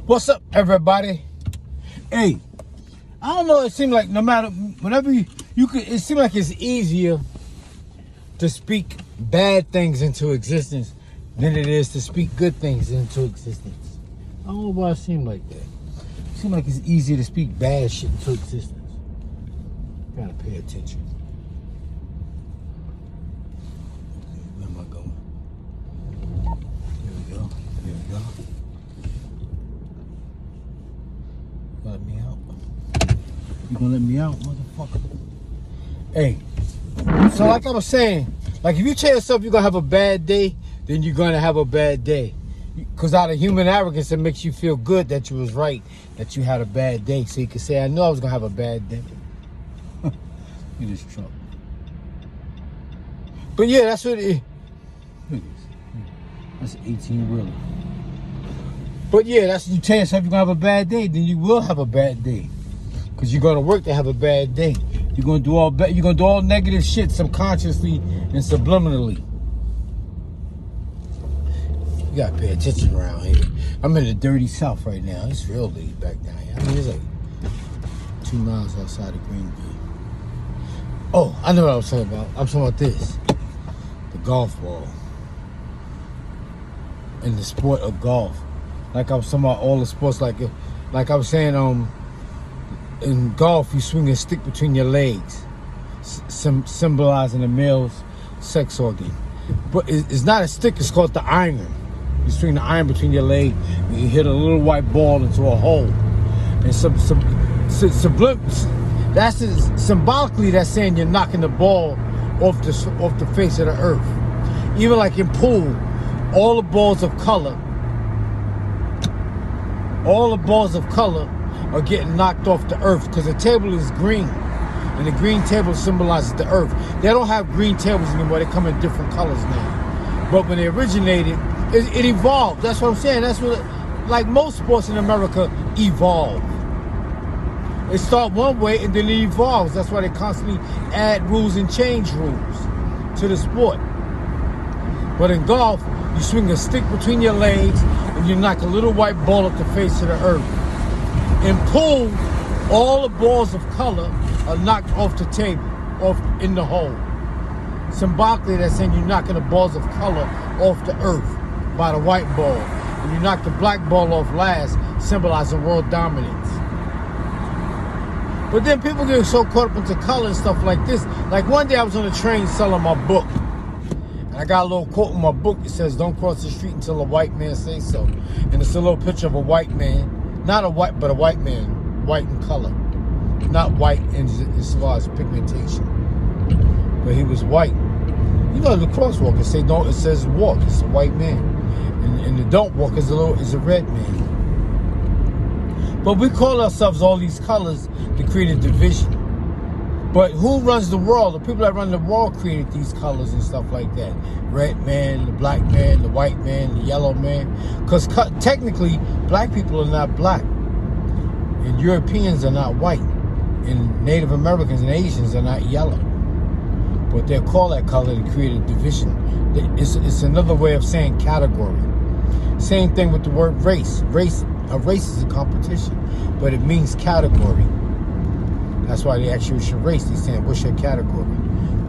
What's up, everybody? Hey, I don't know. It seems like no matter whenever you could, it seems like it's easier to speak bad things into existence than it is to speak good things into existence. I don't know why it seems like that. It seems like it's easier to speak bad shit into existence. Gotta pay attention. Okay, where am I going? Here we go. Here we go. Let me out. You gonna let me out, motherfucker? Hey, so like I was saying, like if you tell yourself you're gonna have a bad day, then you're gonna have a bad day. Because out of human arrogance, it makes you feel good that you was right, that you had a bad day. So you can say, I knew I was gonna have a bad day. Look at this truck. But yeah, that's what it is. Look at this. That's an 18-wheeler. But yeah, that's you tell yourself you're gonna have a bad day, then you will have a bad day. Cause you're gonna work to have a bad day. You're gonna do all negative shit subconsciously and subliminally. You gotta pay attention around here. I'm in the dirty South right now. It's real laid back down here. I mean, it's like 2 miles outside of Green Bay. Oh, I know what I was talking about. I'm talking about this. The golf ball. And the sport of golf. Like I was talking about all the sports, like I was saying, in golf you swing a stick between your legs, symbolizing the male's sex organ. But it's not a stick; it's called the iron. You swing the iron between your legs, you hit a little white ball into a hole, and symbolically that's saying you're knocking the ball off the face of the earth. Even like in pool, all the balls of color are getting knocked off the earth because the table is green, and the green table symbolizes the earth. They don't have green tables anymore. They come in different colors now. But when they originated, it evolved. That's what I'm saying. That's what, like most sports in America, evolve. It starts one way and then it evolves. That's why they constantly add rules and change rules to the sport. But in golf, you swing a stick between your legs and you knock a little white ball at the face of the earth. In pool, all the balls of color are knocked off the table, off in the hole. Symbolically, that's saying you're knocking the balls of color off the earth by the white ball. And you knock the black ball off last, symbolizing world dominance. But then people get so caught up into color and stuff like this. Like one day I was on a train selling my book. And I got a little quote in my book that says, don't cross the street until a white man says so. And it's a little picture of a white man. Not a white, but a white man. White in color. Not white as far as pigmentation. But he was white. You know the crosswalk, it says walk. It's a white man. And the don't walk is a red man. But we call ourselves all these colors to create a division. But who runs the world? The people that run the world created these colors and stuff like that. Red man, the black man, the white man, the yellow man. Because technically, black people are not black. And Europeans are not white. And Native Americans and Asians are not yellow. But they'll call that color to create a division. It's another way of saying category. Same thing with the word race. A race is a competition, but it means category. That's why they ask you what's your race. They're saying, what's your category?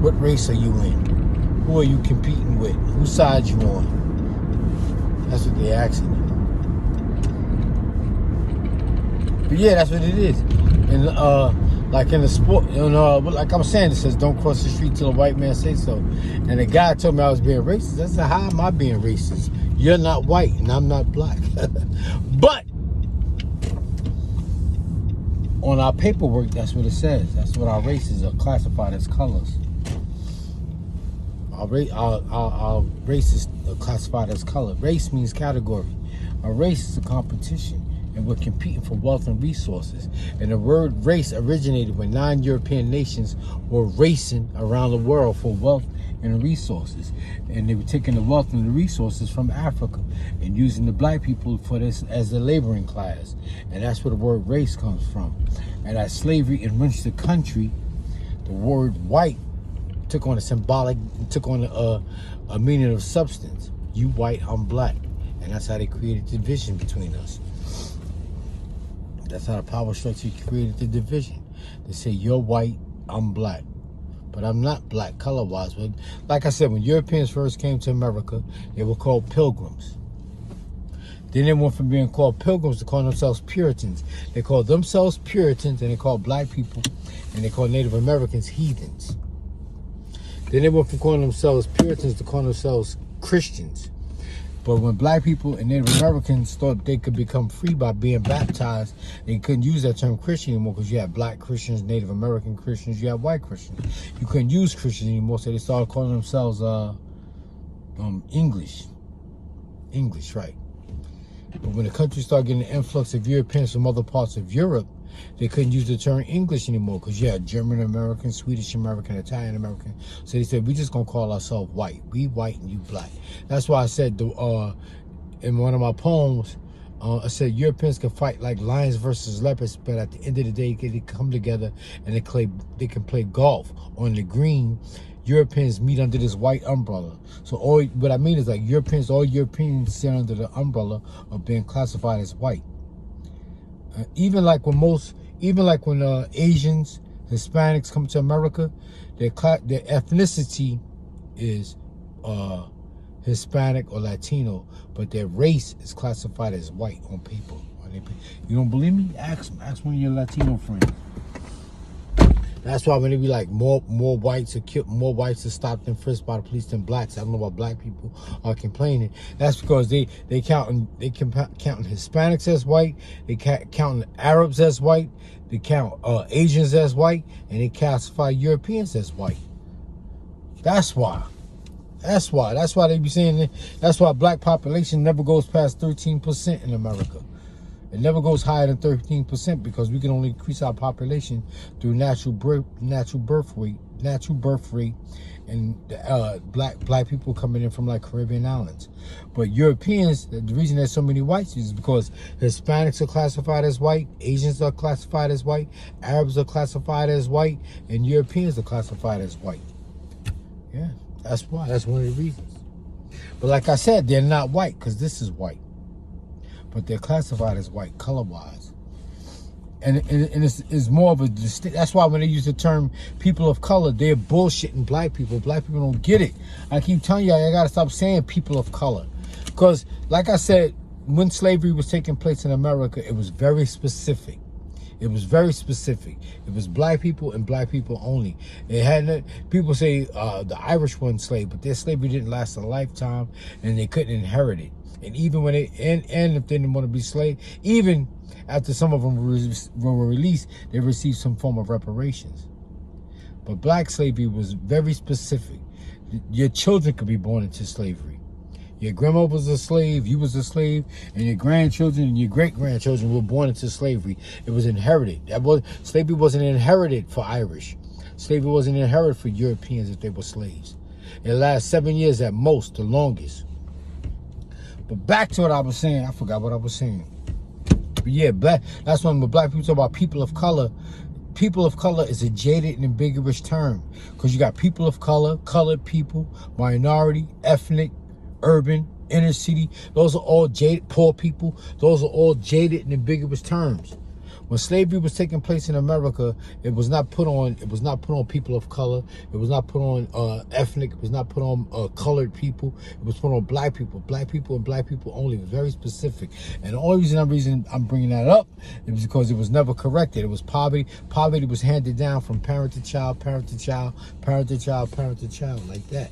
What race are you in? Who are you competing with? Whose side you on? That's what they're asking you. But yeah, that's what it is. And like in the sport, like I'm saying, it says don't cross the street till a white man says so. And the guy told me I was being racist. I said, how am I being racist? You're not white and I'm not black. But on our paperwork, that's what it says. That's what our races are classified as colors. Our races are classified as color. Race means category. A race is a competition, and we're competing for wealth and resources. And the word race originated when 9 European nations were racing around the world for wealth and resources. And they were taking the wealth and the resources from Africa and using the black people for this as the laboring class. And that's where the word race comes from. And as slavery enriched the country, the word white took on a meaning of substance. You white, I'm black. And that's how they created division between us. That's how the power structure created the division. They say you're white, I'm black. But I'm not black color-wise. But like I said, when Europeans first came to America, they were called pilgrims. Then they went from being called pilgrims to calling themselves Puritans. They called themselves Puritans, and they called black people, and they called Native Americans heathens. Then they went from calling themselves Puritans to calling themselves Christians. But when black people and Native Americans thought they could become free by being baptized, they couldn't use that term Christian anymore because you had black Christians, Native American Christians, you had white Christians. You couldn't use Christian anymore, so they started calling themselves English. English, right. But when the country started getting an influx of Europeans from other parts of Europe, they couldn't use the term English anymore because you had German American, Swedish American, Italian American. So they said, we just going to call ourselves white. We white and you black. That's why I said in one of my poems, I said Europeans can fight like lions versus leopards, but at the end of the day, they come together and they can play golf on the green. Europeans meet under this white umbrella. So what I mean is like all Europeans sit under the umbrella of being classified as white. Even like when Asians, Hispanics come to America, their ethnicity is Hispanic or Latino, but their race is classified as white on paper. You don't believe me? Ask one of your Latino friends. That's why when they be like more whites are stopped and frisked by the police than blacks. I don't know why black people are complaining. That's because they counting Hispanics as white, they counting Arabs as white, they count Asians as white, and they classify Europeans as white. That's why they be saying that. That's why black population never goes past 13% in America. It never goes higher than 13% because we can only increase our population through natural birth rate, and black people coming in from like Caribbean islands. But Europeans, the reason there's so many whites is because Hispanics are classified as white, Asians are classified as white, Arabs are classified as white, and Europeans are classified as white. Yeah, that's why. That's one of the reasons. But like I said, they're not white because this is white. But they're classified as white color-wise. And it's more of a distinct. That's why when they use the term people of color, they're bullshitting black people. Black people don't get it. I keep telling y'all, I got to stop saying people of color. Because, like I said, when slavery was taking place in America, it was very specific. It was very specific. It was black people and black people only. It had people say the Irish were enslaved, but their slavery didn't last a lifetime, and they couldn't inherit it. And even when and if they didn't want to be slaves, even after some of them were released, they received some form of reparations. But black slavery was very specific. Your children could be born into slavery. Your grandma was a slave, you was a slave, and your grandchildren and your great-grandchildren were born into slavery. It was inherited. Slavery wasn't inherited for Irish. Slavery wasn't inherited for Europeans if they were slaves. It lasted 7 years at most, the longest. But back to what I was saying, I forgot what I was saying. But yeah, that's when black people talk about people of color. People of color is a jaded and ambiguous term because you got people of color, colored people, minority, ethnic, urban, inner city. Those are all jaded. Poor people. Those are all jaded and ambiguous terms. When slavery was taking place in America, it was not put on people of color. It was not put on ethnic. It was not put on colored people. It was put on black people and black people only. It was very specific. And the only reason I'm bringing that up is because it was never corrected. It was poverty. Poverty was handed down from parent to child, parent to child, parent to child, parent to child, like that.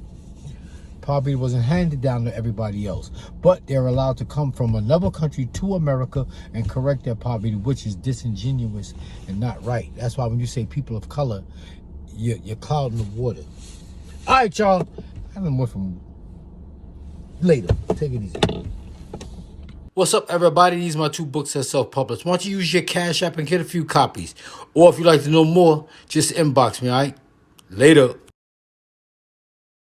Poverty wasn't handed down to everybody else, but they're allowed to come from another country to America and correct their poverty, which is disingenuous and not right. That's why when you say people of color, you're clouding the water. All right, y'all. I have more from later. Take it easy. What's up, everybody? These are my 2 books that self-published. Why don't you use your Cash App and get a few copies? Or if you'd like to know more, just inbox me, all right? Later.